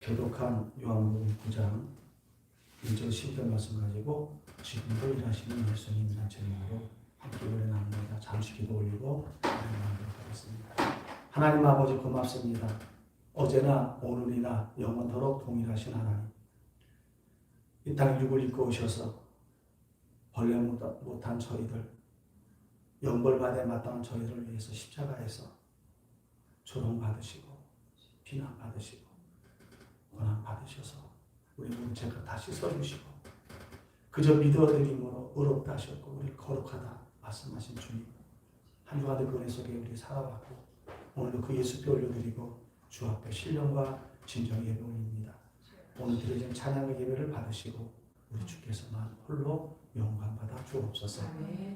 교독한 요한복음 9장 1절 10절 말씀 가지고 지금도 일하시는 예수님이라는 제목으로 함께 은혜 나눕니다. 잠시 기도 올리고 은혜 나누도록 하겠습니다. 하나님 아버지 고맙습니다. 어제나 오늘이나 영원토록 동일하신 하나님, 이 땅에 육을 입고 오셔서 벌레 못한 저희들, 영벌받아 마땅한 저희들을 위해서 십자가에서 조롱받으시고 비난받으시고 고난받으셔서 우리 문제가 다시 써주시고 그저 믿어드림으로 의롭다 하셨고 우리를 거룩하다 말씀하신 주님, 한 주간의 그 은혜 속에 우리 살아왔고 오늘도 그 예수께 올려드리고 주 앞에 신령과 진정의 예배 올립니다. 오늘 드려진 찬양의 예배를 받으시고 우리 주께서만 홀로 영광받아 주옵소서.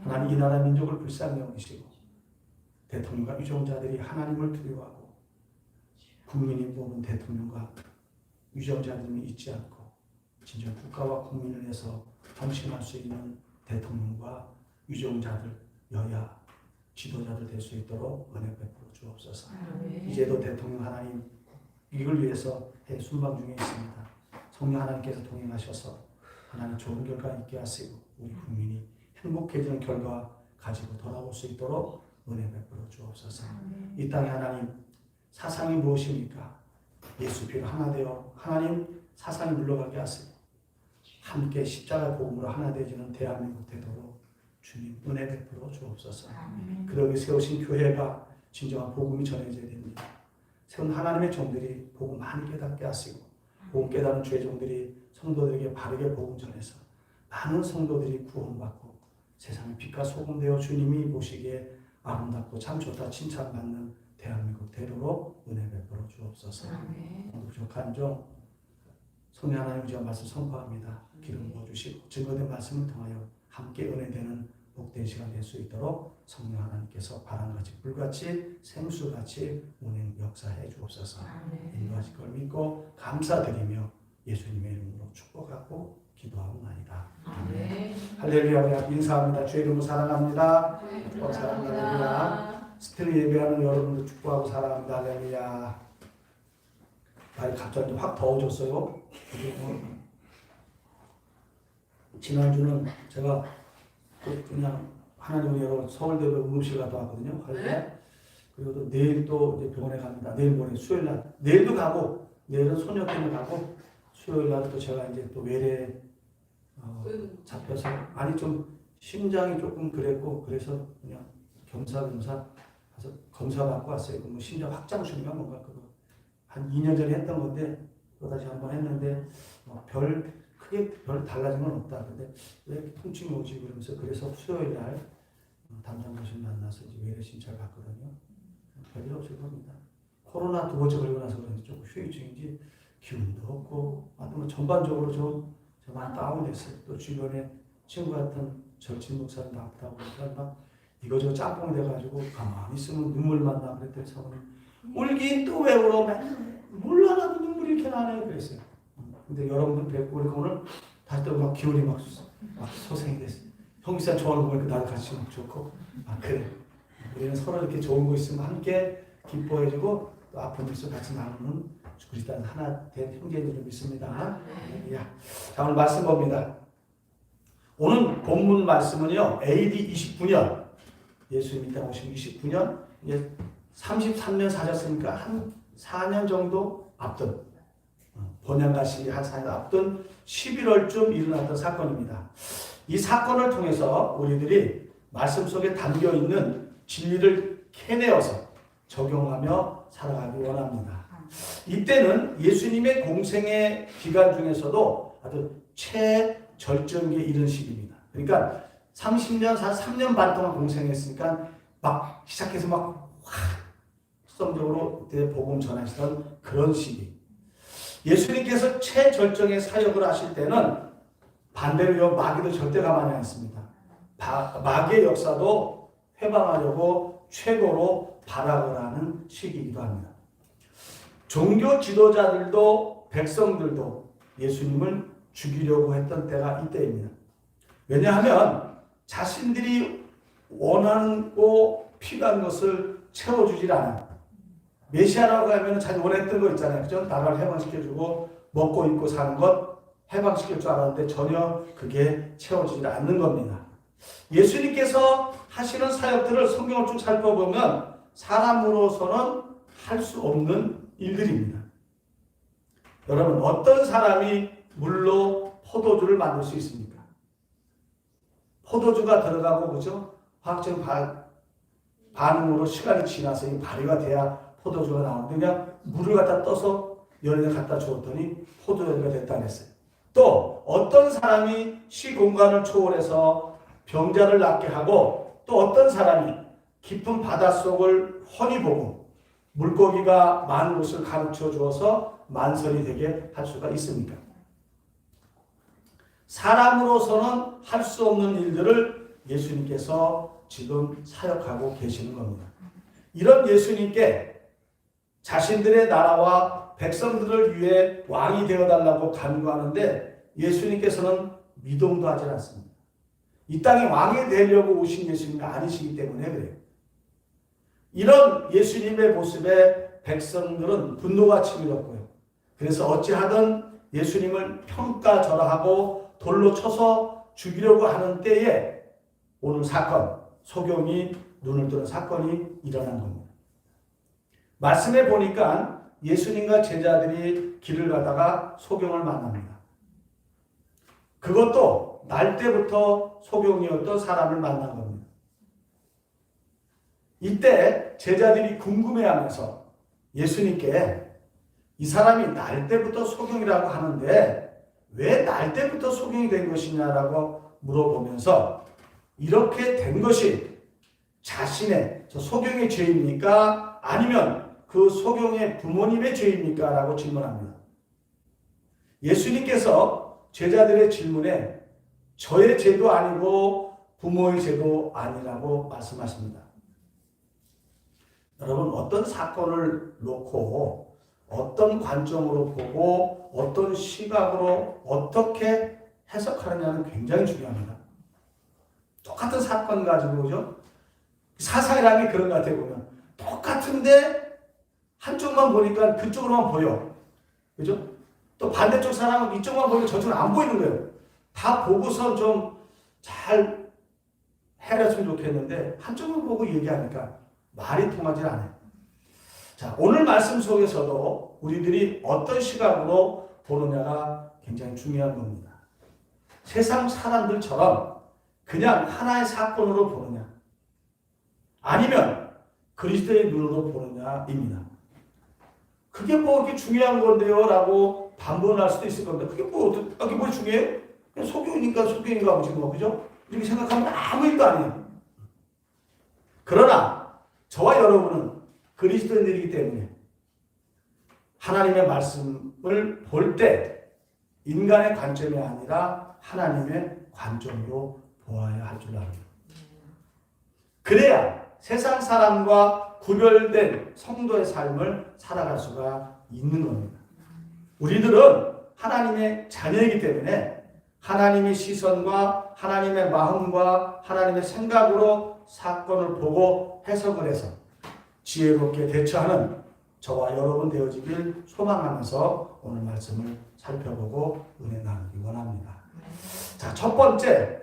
하나님, 이 나라 민족을 불쌍히 여기시고 대통령과 유정자들이 하나님을 두려워하고 국민이 뽑은 대통령과 유정자들이 있지 않고 진정 국가와 국민을 위해서 헌신할 수 있는 대통령과 유정자들, 여야, 지도자들 될 수 있도록 은혜 베풀어 주옵소서. 이제도 대통령 하나님, 이걸 위해서 순방 중에 있습니다. 성령 하나님께서 동행하셔서 하나님 좋은 결과 있게 하시고 우리 국민이 행복해지는 결과 가지고 돌아올 수 있도록 은혜 베풀어 주옵소서. 이 땅에 하나님, 사상이 무엇입니까? 예수 피로 하나 되어 하나님 사상이 물러가게 하시고 함께 십자가 복음으로 하나 되지는 대한민국 되도록 주님 은혜 베풀어 주옵소서. 그러기 세우신 교회가 진정한 복음이 전해져야 됩니다. 세운 하나님의 종들이 복음 많이 깨닫게 하시고 복음 깨닫는 주의 종들이 성도들에게 바르게 복음 전해서 많은 성도들이 구원받고 세상의 빛과 소금 되어 주님이 보시기에 아름답고 참 좋다 칭찬받는 대한민국 되도록 은혜 베풀어 주옵소서. 오늘 부족한 종 성령 하나님 주여 말씀 선포합니다. 기름 부어주시고 증거된 말씀을 통하여 함께 은혜되는 복된 시간 될 수 있도록 성령 하나님께서 바람같이 불같이 생수같이 운행 역사해 주옵소서. 인도하실 걸 믿고 감사드리며 예수님의 이름으로 축복하고 기도하옵나이다. 아멘. 할렐루야. 인사합니다. 주의 이름으로 사랑합니다. 사랑합니다. 스테리 예배하는 여러분들 축복하고 사랑합니다. 할렐루야. 날이 갑자기 확 더워졌어요. 그리고 지난주는 제가 그냥 하나님의 여러 서울대병 응급실 갔다 왔거든요. 네? 그리고 또 내일 또 이제 병원에 갑니다. 내일 모레 수요일 날 내일도 가고 내일은 소녀 때문에 가고 수요일 날 또 제가 이제 또 외래 잡혀서 아니 좀 심장이 조금 그랬고 그래서 그냥 겸사겸사 가서 검사 받고 왔어요. 뭐 심장 확장술인가 뭔가 그거 한 2년 전에 했던 건데 또 다시 한번 했는데 크게 별 달라진 건 없다. 근데 왜 이렇게 통증이 오지 그러면서 그래서 수요일 날 담당 교수님 만나서 이제 외래 심찰 받거든요. 별일 없을 겁니다. 코로나 두 번째 걸리고 나서 그런지 조금 휴유증인지 기운도 없고 뭐 전반적으로 저 많이 다운됐어요. 또 주변에 친구 같은 절친 목사님도 아프다고 그러니까 막 이거저거 짬뽕이 돼가지고 가만히 있으면 눈물만 나 그랬더니 사모님 울긴 또 왜 울어? 몰라 나도 눈물이 이렇게 나네 그랬어요. 근데 여러분들 뵙고 그러니까 오늘 다시 또 막 기운이 막 소생이 됐어요. 형제사 좋아하는 거 보니까 나도 같이 막 좋고 그래 우리는 서로 이렇게 좋은 거 있으면 함께 기뻐해주고 또 아픈 일도 같이 나누는 그리스도 하나 된 형제들을 믿습니다. 자 오늘 말씀 봅니다. 오늘 본문 말씀은요 AD 29년 예수님이 땅 오신 29년 이제 33년 사셨으니까 한 4년 정도 앞둔 번양가시기 한 4년 앞둔 11월쯤 일어났던 사건입니다. 이 사건을 통해서 우리들이 말씀 속에 담겨있는 진리를 캐내어서 적용하며 살아가기 원합니다. 이때는 예수님의 공생의 기간 중에서도 아주 최절정기에 이른 시기입니다. 그러니까 30년, 3년 반 동안 공생했으니까 막 시작해서 막 확성적으로 그때 복음 전하시던 그런 시기. 예수님께서 최절정의 사역을 하실 때는 반대로 마귀도 절대 가만히 않습니다. 마귀의 역사도 회방하려고 최고로 발악을 하는 시기이기도 합니다. 종교 지도자들도 백성들도 예수님을 죽이려고 했던 때가 이때입니다. 왜냐하면 자신들이 원하고 필요한 것을 채워주질 않아요. 메시아라고 하면 자기 원했던 거 있잖아요. 그죠? 나라를 해방시켜주고 먹고 입고 사는 것 해방시킬 줄 알았는데 전혀 그게 채워지지 않는 겁니다. 예수님께서 하시는 사역들을 성경을 쭉 살펴보면 사람으로서는 할 수 없는 일들입니다. 여러분, 어떤 사람이 물로 포도주를 만들 수 있습니까? 포도주가 들어가고, 그죠? 화학적 반응으로 시간이 지나서 발효가 돼야 포도주가 나오는데 그냥 물을 갖다 떠서 열에 갖다 주었더니 포도주가 됐다 그랬어요. 또 어떤 사람이 시공간을 초월해서 병자를 낫게 하고 또 어떤 사람이 깊은 바닷속을 훤히 보고 물고기가 많은 곳을 가르쳐 주어서 만선이 되게 할 수가 있습니까? 사람으로서는 할 수 없는 일들을 예수님께서 지금 사역하고 계시는 겁니다. 이런 예수님께 자신들의 나라와 백성들을 위해 왕이 되어달라고 간구하는데 예수님께서는 미동도 하지 않습니다. 이 땅에 왕이 되려고 오신 예수님이 아니시기 때문에 그래요. 이런 예수님의 모습에 백성들은 분노가 치밀었고요. 그래서 어찌하든 예수님을 평가절하하고 돌로 쳐서 죽이려고 하는 때에 오늘 사건, 소경이 눈을 뜨는 사건이 일어난 겁니다. 말씀에 보니까 예수님과 제자들이 길을 가다가 소경을 만납니다. 그것도 날 때부터 소경이었던 사람을 만난 겁니다. 이때 제자들이 궁금해하면서 예수님께 이 사람이 날 때부터 소경이라고 하는데 왜 날 때부터 소경이 된 것이냐라고 물어보면서 이렇게 된 것이 자신의 저 소경의 죄입니까? 아니면 그 소경의 부모님의 죄입니까? 라고 질문합니다. 예수님께서 제자들의 질문에 저의 죄도 아니고 부모의 죄도 아니라고 말씀하십니다. 여러분, 어떤 사건을 놓고 어떤 관점으로 보고 어떤 시각으로 어떻게 해석하느냐는 굉장히 중요합니다. 똑같은 사건 가지고, 그죠? 사상이라는 게 그런 것 같아요, 보면. 똑같은데 한쪽만 보니까 그쪽으로만 보여. 그죠? 또 반대쪽 사람은 이쪽만 보면 저쪽은 안 보이는 거예요. 다 보고서 좀 잘 해냈으면 좋겠는데 한쪽만 보고 얘기하니까 말이 통하지 않아요. 자, 오늘 말씀 속에서도 우리들이 어떤 시각으로 보느냐가 굉장히 중요한 겁니다. 세상 사람들처럼 그냥 하나의 사건으로 보느냐 아니면 그리스도의 눈으로 보느냐입니다. 그게 뭐 그렇게 중요한 건데요? 라고 반문할 수도 있을 겁니다. 그게 뭐 중요해요? 그냥 소경인가 보지 뭐, 그죠? 이렇게 생각하면 아무 일도 아니에요. 그러나 저와 여러분은 그리스도인들이기 때문에 하나님의 말씀을 볼 때 인간의 관점이 아니라 하나님의 관점으로 보아야 할 줄 압니다. 그래야 세상 사람과 구별된 성도의 삶을 살아갈 수가 있는 겁니다. 우리들은 하나님의 자녀이기 때문에 하나님의 시선과 하나님의 마음과 하나님의 생각으로 사건을 보고 해석을 해서 지혜롭게 대처하는 저와 여러분 되어지길 소망하면서 오늘 말씀을 살펴보고 은혜 나누기 원합니다. 자, 첫 번째,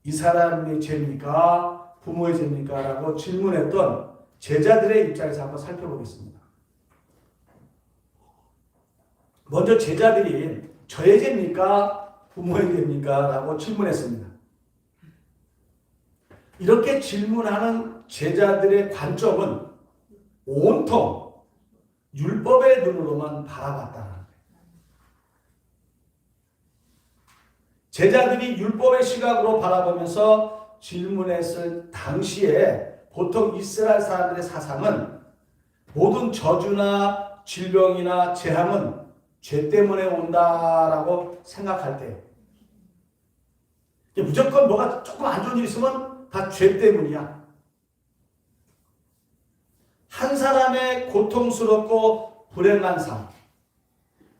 이 사람의 죄입니까? 부모의 죄입니까? 라고 질문했던 제자들의 입장에서 한번 살펴보겠습니다. 먼저 제자들이 저의 죄입니까? 부모의 죄입니까? 라고 질문했습니다. 이렇게 질문하는 제자들의 관점은 온통 율법의 눈으로만 바라봤다는 거예요. 제자들이 율법의 시각으로 바라보면서 질문했을 당시에 보통 이스라엘 사람들의 사상은 모든 저주나 질병이나 재앙은 죄 때문에 온다라고 생각할 때 무조건 뭐가 조금 안 좋은 일이 있으면 다 죄 때문이야. 한 사람의 고통스럽고 불행한 삶,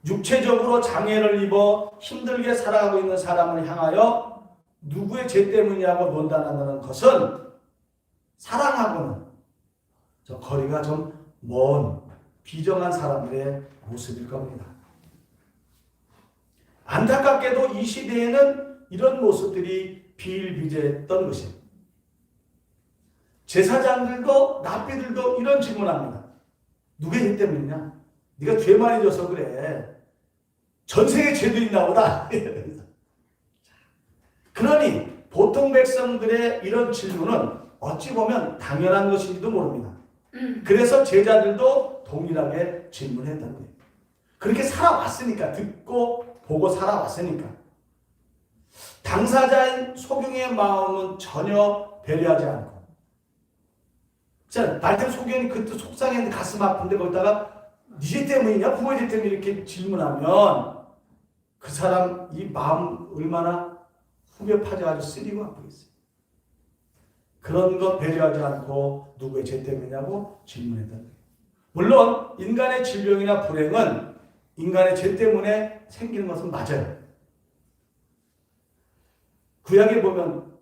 육체적으로 장애를 입어 힘들게 살아가고 있는 사람을 향하여 누구의 죄 때문이라고 논단한다는 것은 사랑하고는 저 거리가 좀 먼 비정한 사람들의 모습일 겁니다. 안타깝게도 이 시대에는 이런 모습들이 비일비재했던 것입니다. 제사장들도 랍비들도 이런 질문합니다. 누구의 죄 때문이냐? 네가 죄 많이 져서 그래. 전생에 죄도 있나 보다. 그러니 보통 백성들의 이런 질문은 어찌 보면 당연한 것인지도 모릅니다. 그래서 제자들도 동일하게 질문했던 거예요. 그렇게 살아왔으니까, 듣고 보고 살아왔으니까. 당사자인 소경의 마음은 전혀 배려하지 않고, 자, 날때면 소경이 그때 속상했는데 가슴 아픈데 거기다가 네 죄 때문이냐? 부모의 죄 때문에 이렇게 질문하면 그 사람 이 마음 얼마나 후벼 파져가지고 쓰리고 아프겠어요. 그런 것 배려하지 않고 누구의 죄 때문이냐고 질문했던 거예요. 물론 인간의 질병이나 불행은 인간의 죄 때문에 생기는 것은 맞아요. 구약에 보면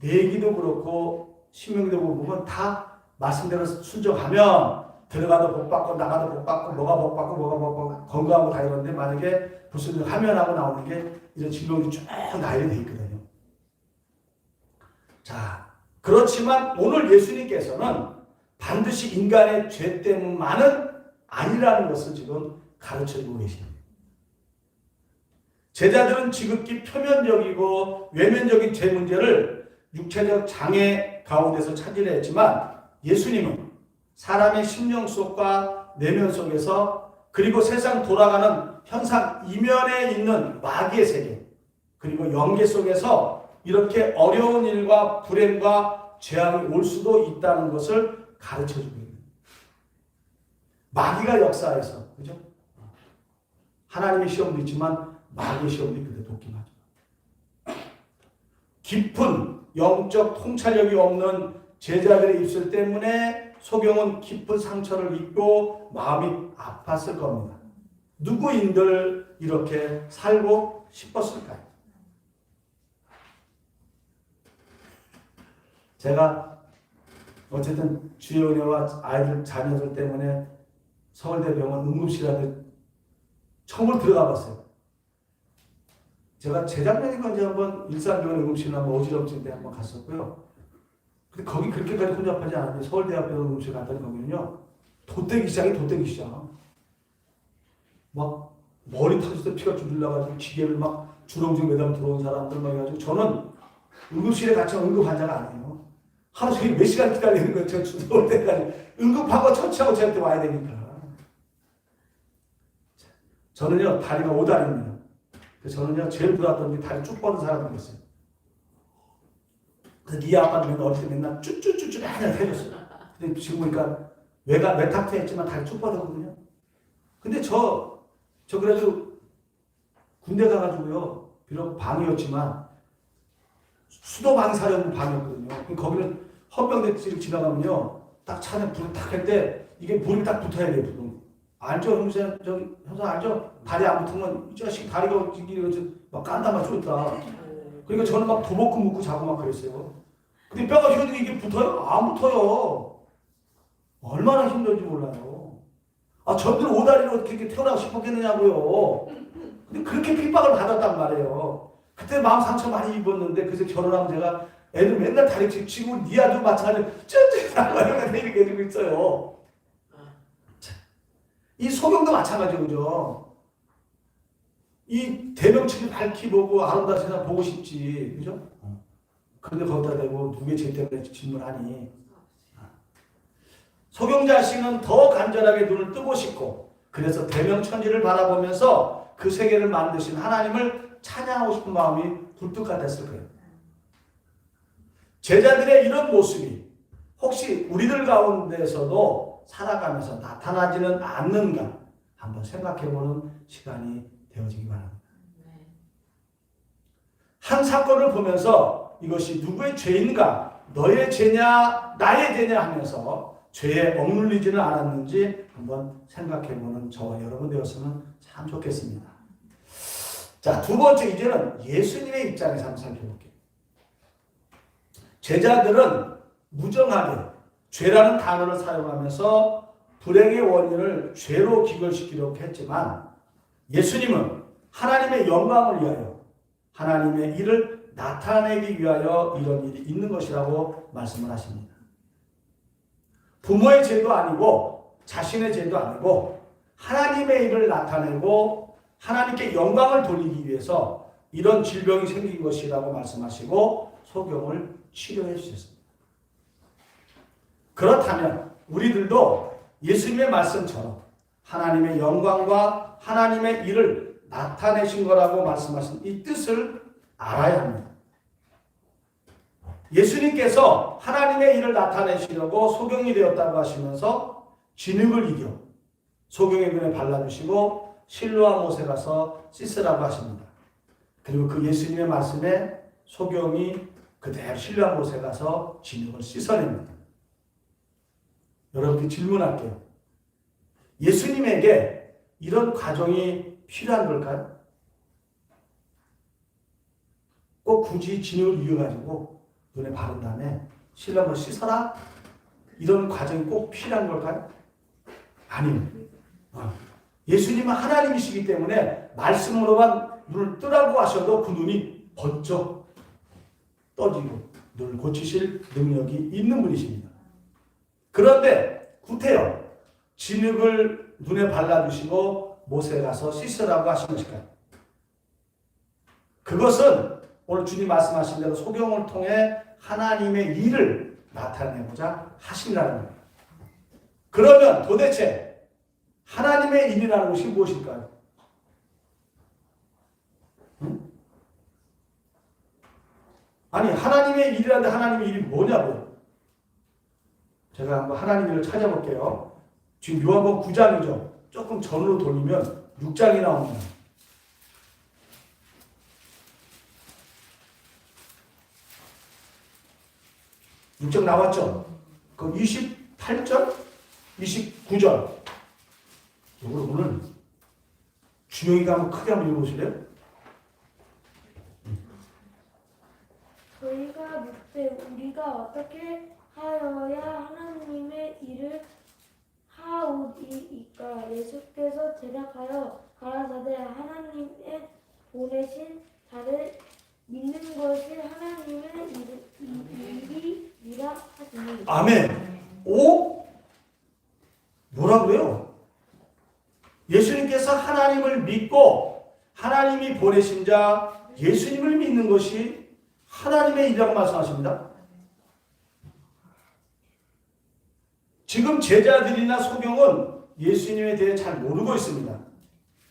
내기도 그렇고 신명기도 보면 다 말씀대로 순종하면 들어가도 복받고 나가도 복받고 뭐가 복받고 뭐가 복받고 건강하고 다 이러는데 만약에 불순종하면 하고 나오는 게 이런 질병이 쭉 나열이 돼 있거든요. 자, 그렇지만 오늘 예수님께서는 반드시 인간의 죄 때문만은 아니라는 것을 지금 가르쳐주고 계십니다. 제자들은 지극히 표면적이고 외면적인 죄 문제를 육체적 장애 가운데서 찾으려 했지만 예수님은 사람의 심령 속과 내면 속에서 그리고 세상 돌아가는 현상 이면에 있는 마귀의 세계 그리고 영계 속에서 이렇게 어려운 일과 불행과 재앙이 올 수도 있다는 것을 가르쳐주고 있는 거예요. 마귀가 역사에서, 그죠? 하나님의 시험도 있지만 마귀의 시험도 그때 독kim하죠. 깊은 영적 통찰력이 없는 제자들의 입술 때문에 소경은 깊은 상처를 입고 마음이 아팠을 겁니다. 누구인들 이렇게 살고 싶었을까요? 제가 어쨌든 주의 은혜와 아이들 자녀들 때문에 서울대병원 응급실에 처음으로 들어가 봤어요. 제가 재작년인가 이제 한번 일산병원 응급실 한번 어지럼증 때 한번 갔었고요. 근데 거기 그렇게까지 혼잡하지 않았는데 서울대학병원 응급실 갔더니 거기는요 돗대기 시장이 돗대기 시장. 막 머리 터질 때 피가 줄줄 나가지고 기계를 막 주렁주렁 매달려 들어온 사람들 막 해가지고 저는 응급실에 갇힌 응급 환자가 아니에요. 하루 종일 몇 시간 기다리는 거예요. 저 서울 때까지 응급하고 처치하고 저한테 와야 되니까. 저는요 다리가 5다리입니다. 저는요 제일 부러웠던 게 다리 쭉 뻗은 사람이 있어요. 그래서 네 아빠는 맨날 어릴 때 맨날 쭈쭈쭈쭈 하나 해줬어요. 근데 지금 보니까 외탁도 했지만 다리 쭉 뻗었거든요. 근데 저 그래도 군대 가가지고요 비록 방이었지만 수도방사령 방이었거든요. 거기는 헌병대지를 지나가면요 딱 차는 불을 딱 할 때 이게 물이 딱 붙어야 돼요. 불은. 알죠? 형사 알죠? 다리 안 붙으면 이 자식 다리가 막 깐다만 쫄다. 그러니까 저는 막 도복구 묶고 자고 막 그랬어요. 근데 뼈가 휘어지고 이게 붙어요? 안 붙어요. 얼마나 힘든지 몰라요. 아, 저들 오다리로 어떻게 태어나고 싶었겠느냐고요. 근데 그렇게 핍박을 받았단 말이에요. 그때 마음 상처 많이 입었는데 그래서 결혼하면 제가 애들 맨날 다리 치고 니 아들 마찬가지로 쩌쩌쩌 이렇게 해주고 있어요. 이 소경도 마찬가지죠, 그죠? 이 대명치를 밝히 보고 아름다운 세상 보고 싶지, 그죠? 그런데 거기다 대고 누구의 죄 때문에 질문하니? 소경 자신은 더 간절하게 눈을 뜨고 싶고 그래서 대명천지를 바라보면서 그 세계를 만드신 하나님을 찬양하고 싶은 마음이 굴뚝 같았을 거예요. 제자들의 이런 모습이 혹시 우리들 가운데서도 살아가면서 나타나지는 않는가 한번 생각해보는 시간이 되어지기 바랍니다. 한 사건을 보면서 이것이 누구의 죄인가, 너의 죄냐, 나의 죄냐 하면서 죄에 억눌리지는 않았는지 한번 생각해보는 저와 여러분 되었으면 참 좋겠습니다. 자, 두 번째 이제는 예수님의 입장에서 한번 살펴볼게요. 제자들은 무정하게 죄라는 단어를 사용하면서 불행의 원인을 죄로 귀결시키려고 했지만 예수님은 하나님의 영광을 위하여 하나님의 일을 나타내기 위하여 이런 일이 있는 것이라고 말씀을 하십니다. 부모의 죄도 아니고 자신의 죄도 아니고 하나님의 일을 나타내고 하나님께 영광을 돌리기 위해서 이런 질병이 생긴 것이라고 말씀하시고 소경을 치료해 주셨습니다. 그렇다면 우리들도 예수님의 말씀처럼 하나님의 영광과 하나님의 일을 나타내신 거라고 말씀하신 이 뜻을 알아야 합니다. 예수님께서 하나님의 일을 나타내시려고 소경이 되었다고 하시면서 진흙을 이겨 소경의 눈에 발라주시고 실로와 못에 가서 씻으라고 하십니다. 그리고 그 예수님의 말씀에 소경이 그대로 실로와 못에 가서 진흙을 씻어냅니다. 여러분께 질문할게요. 예수님에게 이런 과정이 필요한 걸까요? 꼭 굳이 진흙을 이어가지고 눈에 바른 다음에 실로와 못을 씻어라? 이런 과정이 꼭 필요한 걸까요? 아니요. 예수님은 하나님이시기 때문에 말씀으로만 눈을 뜨라고 하셔도 그 눈이 번쩍 떠지고 눈을 고치실 능력이 있는 분이십니다. 그런데 구태여 진흙을 눈에 발라주시고 못에 가서 씻으라고 하신 것일까요? 그것은 오늘 주님 말씀하신 대로 소경을 통해 하나님의 일을 나타내고자 하신다는 겁니다. 그러면 도대체 하나님의 일이라는 것이 무엇일까요? 응? 아니 하나님의 일이라는데 하나님의 일이 뭐냐고요? 제가 한번 하나님의 일을 찾아볼게요. 지금 요한복음 9장이죠. 조금 전으로 돌리면 6장이 나옵니다. 6장 나왔죠? 그 28절, 29절. 이걸 오늘 주영이가 한번 크게 한번 읽어보실래요? 저희가 묻되 우리가 어떻게 하여야 하나님의 일을 하오리이까? 예수께서 대답하여 가라사대 하나님의 보내신 자를 믿는 것이 하나님의 일이라 하시니. 아멘. 오? 뭐라 그래요? 예수님께서 하나님을 믿고 하나님이 보내신 자 예수님을 믿는 것이 하나님의 일이라고 말씀하십니다. 지금 제자들이나 소경은 예수님에 대해 잘 모르고 있습니다.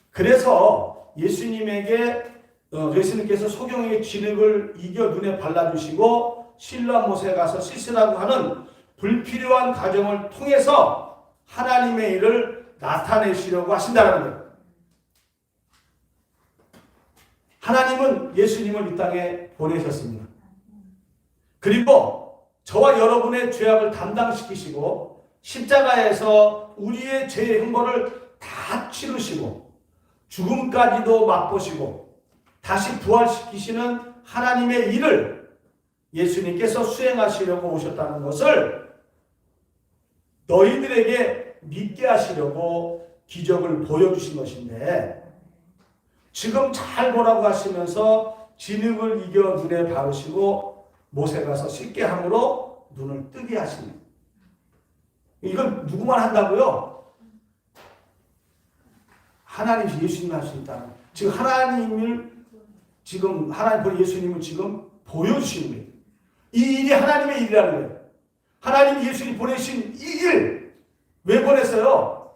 그래서 예수님께서 소경의 진흙을 이겨 눈에 발라주시고 실로와 못에 가서 씻으라고 하는 불필요한 과정을 통해서 하나님의 일을 나타내시려고 하신다는 거예요. 하나님은 예수님을 이 땅에 보내셨습니다. 그리고 저와 여러분의 죄악을 담당시키시고 십자가에서 우리의 죄의 형벌을 다 치르시고 죽음까지도 맛보시고 다시 부활시키시는 하나님의 일을 예수님께서 수행하시려고 오셨다는 것을 너희들에게 믿게 하시려고 기적을 보여주신 것인데 지금 잘 보라고 하시면서 진흙을 이겨 눈에 바르시고 못에 가서 씻게 함으로 눈을 뜨게 하십니다. 이건 누구만 한다고요? 하나님이 예수님이 할 수 있다는. 지금 하나님 보내 예수님을 지금 보여주시는 거예요. 이 일이 하나님의 일이라는 거예요. 하나님이 예수님 보내신 이 일, 왜 보냈어요?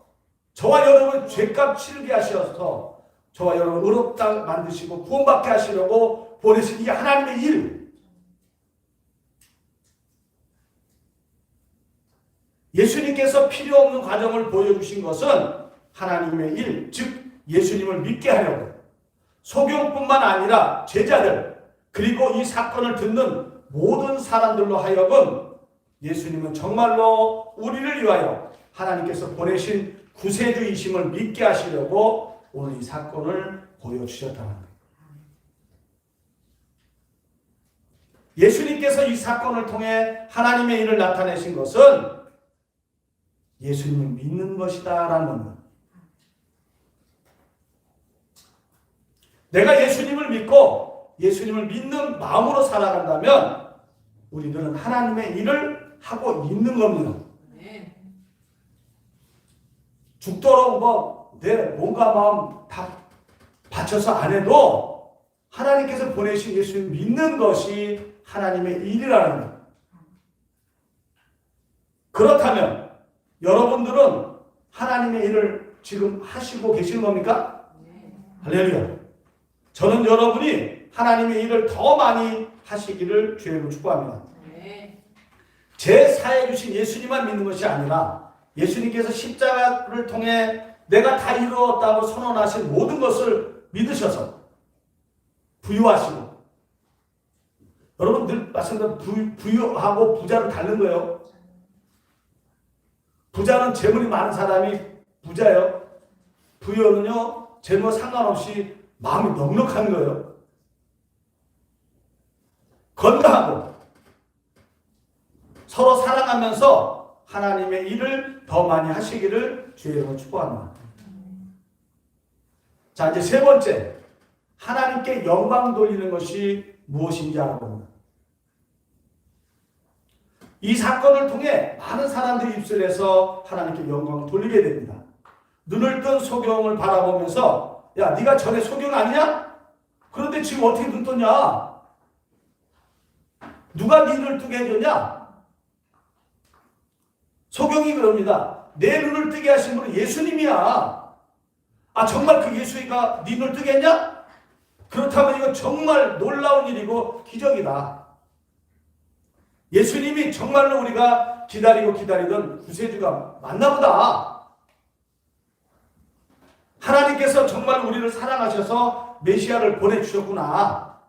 저와 여러분 죄값 치르게 하셔서 저와 여러분 의롭다 만드시고 구원받게 하시려고 보내신 이게 하나님의 일. 예수님께서 필요 없는 과정을 보여주신 것은 하나님의 일, 즉 예수님을 믿게 하려고 소경뿐만 아니라 제자들 그리고 이 사건을 듣는 모든 사람들로 하여금 예수님은 정말로 우리를 위하여 하나님께서 보내신 구세주이심을 믿게 하시려고 오늘 이 사건을 보여주셨다는 거예요. 예수님께서 이 사건을 통해 하나님의 일을 나타내신 것은 예수님을 믿는 것이다라는 겁니다. 내가 예수님을 믿고 예수님을 믿는 마음으로 살아간다면 우리들은 하나님의 일을 하고 있는 겁니다. 죽도록 내 몸과 마음 다 바쳐서 안 해도 하나님께서 보내신 예수님을 믿는 것이 하나님의 일이라는 거예요. 그렇다면 여러분들은 하나님의 일을 지금 하시고 계시는 겁니까? 할렐루야. 저는 여러분이 하나님의 일을 더 많이 하시기를 주의로 축복합니다. 제 사해 주신 예수님만 믿는 것이 아니라 예수님께서 십자가를 통해 내가 다 이루었다고 선언하신 모든 것을 믿으셔서 부유하시고, 여러분 늘 말씀드린 부유하고 부자는 다른 거예요. 부자는 재물이 많은 사람이 부자예요. 부유는요, 재물과 상관없이 마음이 넉넉한 거예요. 건강하고 서로 사랑하면서 하나님의 일을 더 많이 하시기를 주의 이름으로 축복합니다. 자, 이제 세 번째, 하나님께 영광 돌리는 것이 무엇인지 알아봅니다. 이 사건을 통해 많은 사람들이 입술에서 하나님께 영광을 돌리게 됩니다. 눈을 뜬 소경을 바라보면서, 야, 네가 전에 소경 아니냐? 그런데 지금 어떻게 눈 떴냐? 누가 네 눈을 뜨게 해줬냐? 소경이 그럽니다. 내 눈을 뜨게 하신 분은 예수님이야. 아, 정말 그 예수가 네 눈을 뜨게 했냐? 그렇다면 이건 정말 놀라운 일이고 기적이다. 예수님이 정말로 우리가 기다리고 기다리던 구세주가 맞나 보다. 하나님께서 정말 우리를 사랑하셔서 메시아를 보내주셨구나.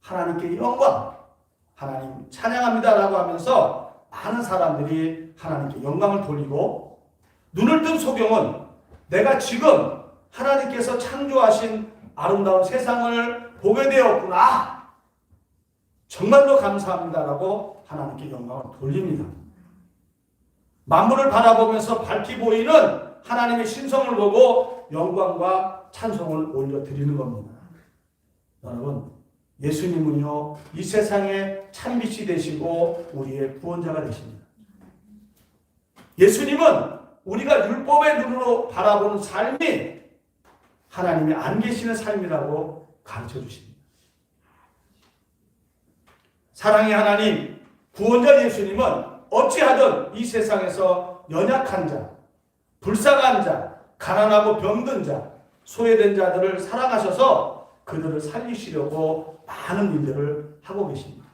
하나님께 영광, 하나님 찬양합니다라고 하면서 많은 사람들이 하나님께 영광을 돌리고, 눈을 뜬 소경은 내가 지금 하나님께서 창조하신 아름다운 세상을 보게 되었구나. 정말로 감사합니다라고 하나님께 영광을 돌립니다. 만물을 바라보면서 밝히 보이는 하나님의 신성을 보고 영광과 찬송을 올려드리는 겁니다. 여러분, 예수님은요, 이 세상의 참빛이 되시고 우리의 구원자가 되십니다. 예수님은 우리가 율법의 눈으로 바라보는 삶이 하나님이 안 계시는 삶이라고 가르쳐 주십니다. 사랑의 하나님, 구원자 예수님은 어찌하든 이 세상에서 연약한 자, 불쌍한 자, 가난하고 병든 자, 소외된 자들을 사랑하셔서 그들을 살리시려고 많은 일들을 하고 계십니다.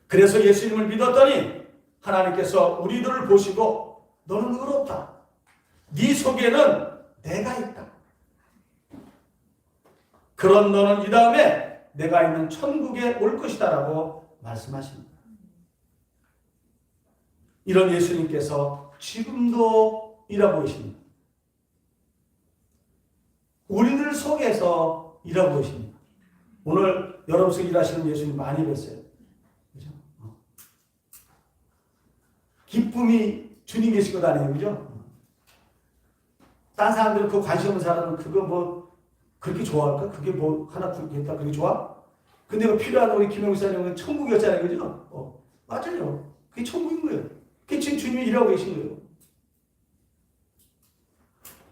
그래서 예수님을 믿었더니 하나님께서 우리들을 보시고 너는 의롭다. 네 속에는 내가 있다. 그런 너는 이 다음에 내가 있는 천국에 올 것이다 라고 말씀하십니다. 이런 예수님께서 지금도 일하고 계십니다. 우리들 속에서 일하고 계십니다. 오늘 여러분 속에 일하시는 예수님 많이 뵀어요. 그죠? 기쁨이 주님 계신 것 아니에요. 그죠? 딴 사람들은 그 관심 없는 사람은 그거 뭐 그렇게 좋아할까? 그게 뭐 하나 했다 그게 좋아? 근데 그 필요한 우리 김영우 사님은 천국이었잖아요. 그죠? 맞아요. 그게 천국인 거예요. 그게 지금 주님이 일하고 계신 거예요.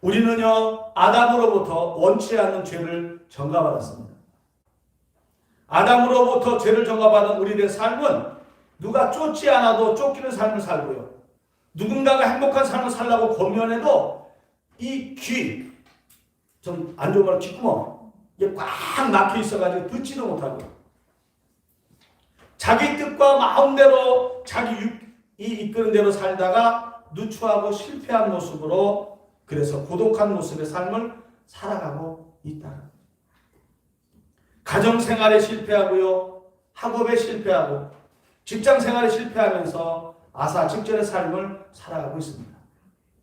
우리는요, 아담으로부터 원치 않는 죄를 전가받았습니다. 아담으로부터 죄를 전가받은 우리들의 삶은 누가 쫓지 않아도 쫓기는 삶을 살고요. 누군가가 행복한 삶을 살라고 권면해도 이 귀, 좀 안 좋은 말로 귓구멍, 이게 꽉 막혀 있어가지고 듣지도 못하고, 자기 뜻과 마음대로 자기 육이 이끄는 대로 살다가 누추하고 실패한 모습으로, 그래서 고독한 모습의 삶을 살아가고 있다. 가정생활에 실패하고요, 학업에 실패하고, 직장생활에 실패하면서 아사 직전의 삶을 살아가고 있습니다.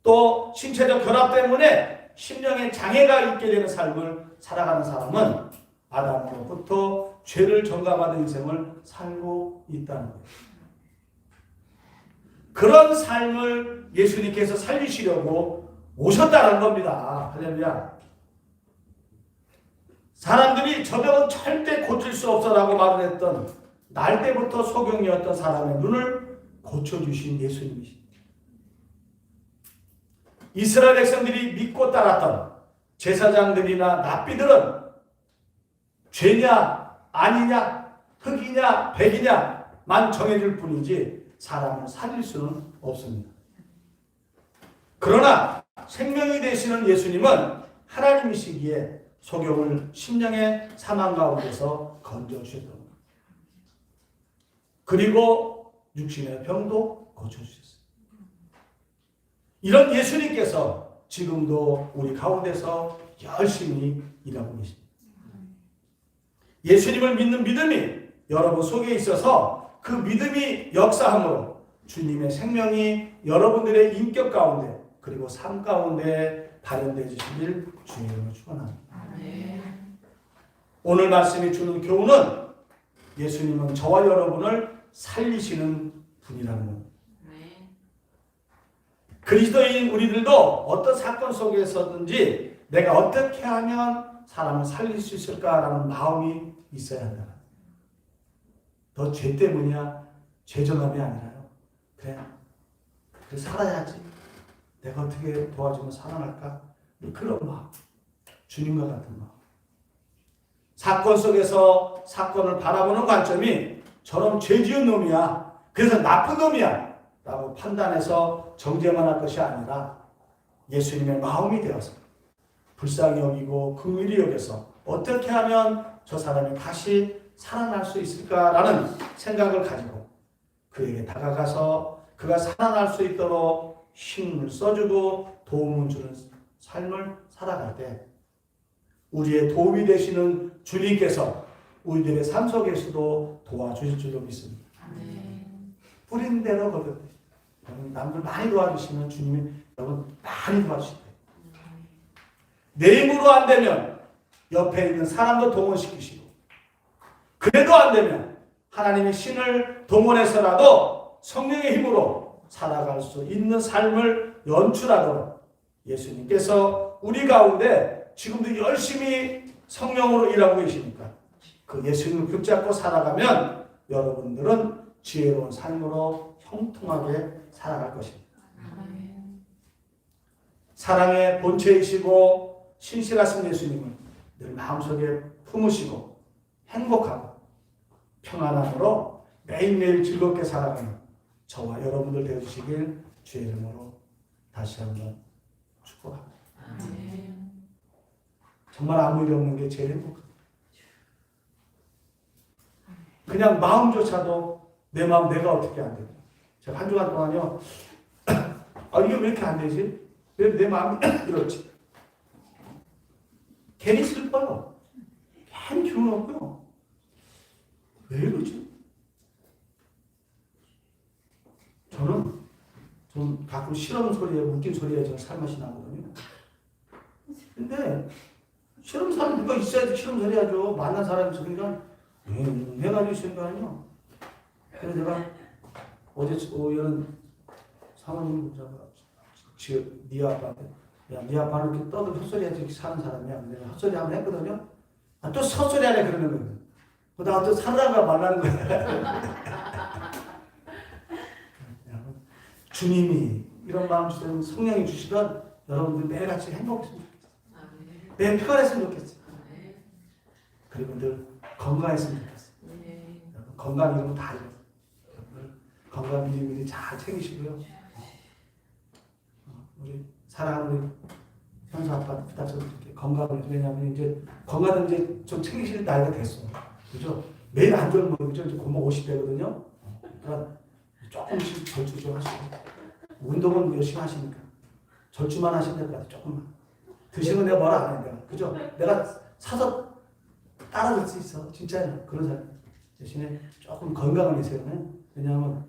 또 신체적 결합 때문에 심령에 장애가 있게 되는 삶을 살아가는 사람은 아담으로부터 죄를 전가받은 인생을 살고 있다는 거예요. 그런 삶을 예수님께서 살리시려고 오셨다는 겁니다. 할렐루야. 사람들이 저 병은 절대 고칠 수 없어라고 말을 했던 날 때부터 소경이었던 사람의 눈을 고쳐주신 예수님이십니다. 이스라엘 백성들이 믿고 따랐던 제사장들이나 납비들은 죄냐 아니냐 흑이냐 백이냐만 정해줄 뿐이지 사람을 살릴 수는 없습니다. 그러나 생명이 되시는 예수님은 하나님이시기에 소경을 심령의 사망 가운데서 건져주셨던 겁니다. 그리고 육신의 병도 고쳐주셨어요. 이런 예수님께서 지금도 우리 가운데서 열심히 일하고 계십니다. 예수님을 믿는 믿음이 여러분 속에 있어서 그 믿음이 역사함으로 주님의 생명이 여러분들의 인격 가운데 그리고 삶 가운데 발현되어 주시길 주의 이름으로 축원합니다. 오늘 말씀이 주는 교훈은 예수님은 저와 여러분을 살리시는 분이라는 겁니다. 그리스도인 우리들도 어떤 사건 속에서든지 내가 어떻게 하면 사람을 살릴 수 있을까라는 마음이 있어야 한다. 너 죄 때문이야. 죄정함이 아니라요. 그래 살아야지. 내가 어떻게 도와주면 살아날까? 그런 마음. 주님과 같은 마음. 사건 속에서 사건을 바라보는 관점이 저놈 죄 지은 놈이야. 그래서 나쁜 놈이야. 라고 판단해서 정죄만 할 것이 아니라 예수님의 마음이 되어서 불쌍히 여기고 긍휼히 여겨서 어떻게 하면 저 사람이 다시 살아날 수 있을까라는 생각을 가지고 그에게 다가가서 그가 살아날 수 있도록 힘을 써주고 도움을 주는 삶을 살아갈 때 우리의 도움이 되시는 주님께서 우리들의 삶 속에서도 도와주실 줄로 믿습니다. 뿌린 대로 거듭. 남들 많이 도와주시면 주님이 여러분 많이 도와주실 거예요. 내 힘으로 안 되면 옆에 있는 사람도 동원시키시고 그래도 안 되면 하나님의 신을 동원해서라도 성령의 힘으로 살아갈 수 있는 삶을 연출하도록 예수님께서 우리 가운데 지금도 열심히 성령으로 일하고 계시니까 그 예수님을 붙잡고 살아가면 여러분들은 지혜로운 삶으로 형통하게 살아갈 것입니다. 사랑의 본체이시고 신실하신 예수님을 늘 마음속에 품으시고 행복하고 평안함으로 매일매일 즐겁게 살아가는 저와 여러분들 되어주시길 주의 이름으로 다시 한번 축복합니다. 정말 아무 일 없는 게 제일 행복합니다. 그냥 마음조차도 내 마음 내가 어떻게 안 되냐. 제가 한 주간 동안요. 이게 왜 이렇게 안 되지? 왜 내 마음이 이렇지? 괜히 슬퍼요. 괜히 기분 없고요. 왜 이러지? 저는 좀 가끔 실험 소리에 웃긴 소리에 저는 살맛이 나거든요. 근데 실험 사람 누가 있어야지 실험 소리 하죠. 만난 사람이 있으니까 해가지고 있을 거 아니에요. 그래서 내가 어제 이런 사모님 네 아빠한테 야, 네 아빠는 이렇게 떠들 헛소리하지 사는 사람이야. 내가 헛소리 한번 했거든요. 또 헛소리 하네 그러는 거예요. 그러다가 또 살라가 말라는 거야. 주님이 이런 마음 주시면 성령이 주시면 여러분들 매일같이 행복했으면 좋겠어요. 매일 평안했으면 좋겠어요. 그리고 늘 건강했으면 좋겠어요. 건강 이런 거 다 이뤄요. 건강 미리미리 잘 챙기시고요. 우리 사랑하는 우리 현수 아빠 부탁드리고 건강을 왜냐하면 이제 건강은 이제 좀 챙기실 나이가 됐어. 그죠? 매일 안 좋은 거 그죠? 이제 고모 50대거든요. 그러니까 조금씩 절주 좀 하시고 운동은 열심히 하시니까 절주만 하시면 될 것 같아요. 조금만. 드시면 내가 뭐라 안 해. 내가 그죠? 내가 사서 따라줄 수 있어. 진짜요. 그런 사람. 대신에 조금 건강을 위해서는 왜냐하면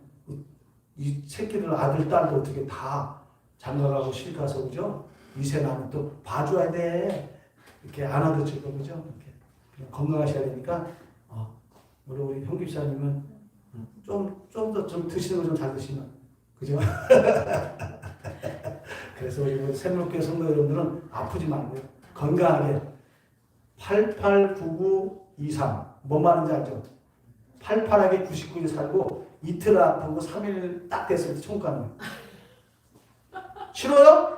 이 새끼들 아들 딸도 어떻게 다 장가가고 시집가서 그죠? 이세 나면 또 봐줘야 돼. 이렇게 안아도 즐거 그죠? 이렇게 건강하셔야 되니까 우리 형 집사님은 좀 더 좀 드시는 거 좀 잘 드시면 그죠? 그래서 우리 샘물교회 성도 여러분들은 아프지 말고요. 건강하게 889923 뭔 말인지 알죠? 88하게 99일 살고 이틀 아프고 3일 딱 됐을 때 천국 가는 거예요. 싫어요?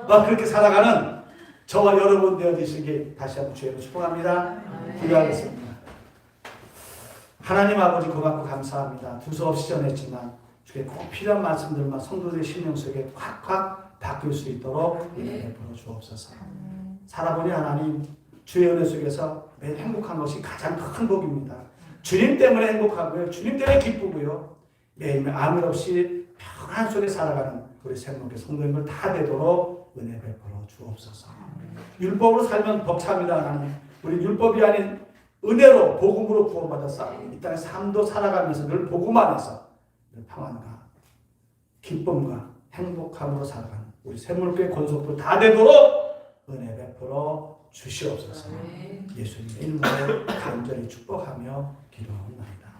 그렇게 살아가는 저와 여러분 되어주시기 다시 한번 주의로 축복합니다. 기도하겠습니다. 하나님 아버지 고맙고 감사합니다. 두서없이 전했지만 주께 꼭 필요한 말씀들만 성도들의 심령 속에 콱콱 바뀔 수 있도록 은혜 베풀어 주옵소서. 살아보니 하나님 주의 은혜 속에서 매일 행복한 것이 가장 큰 복입니다. 주님 때문에 행복하고요. 주님 때문에 기쁘고요. 매일매일 아무 일 없이 평안 속에 살아가는 우리 생명의 성도님들 다 되도록 은혜 베풀어 주옵소서. 율법으로 살면 벅찹니다. 하나님. 우리 율법이 아닌 은혜로 복음으로 구원받았사 이 땅의 삶도 살아가면서 늘 복음 안에서 늘 평안과 기쁨과 행복함으로 살아가는 우리 샘물교회 권속들 다 되도록 은혜 베풀어 주시옵소서. 예수님의 이름으로 간절히 축복하며 기도합니다.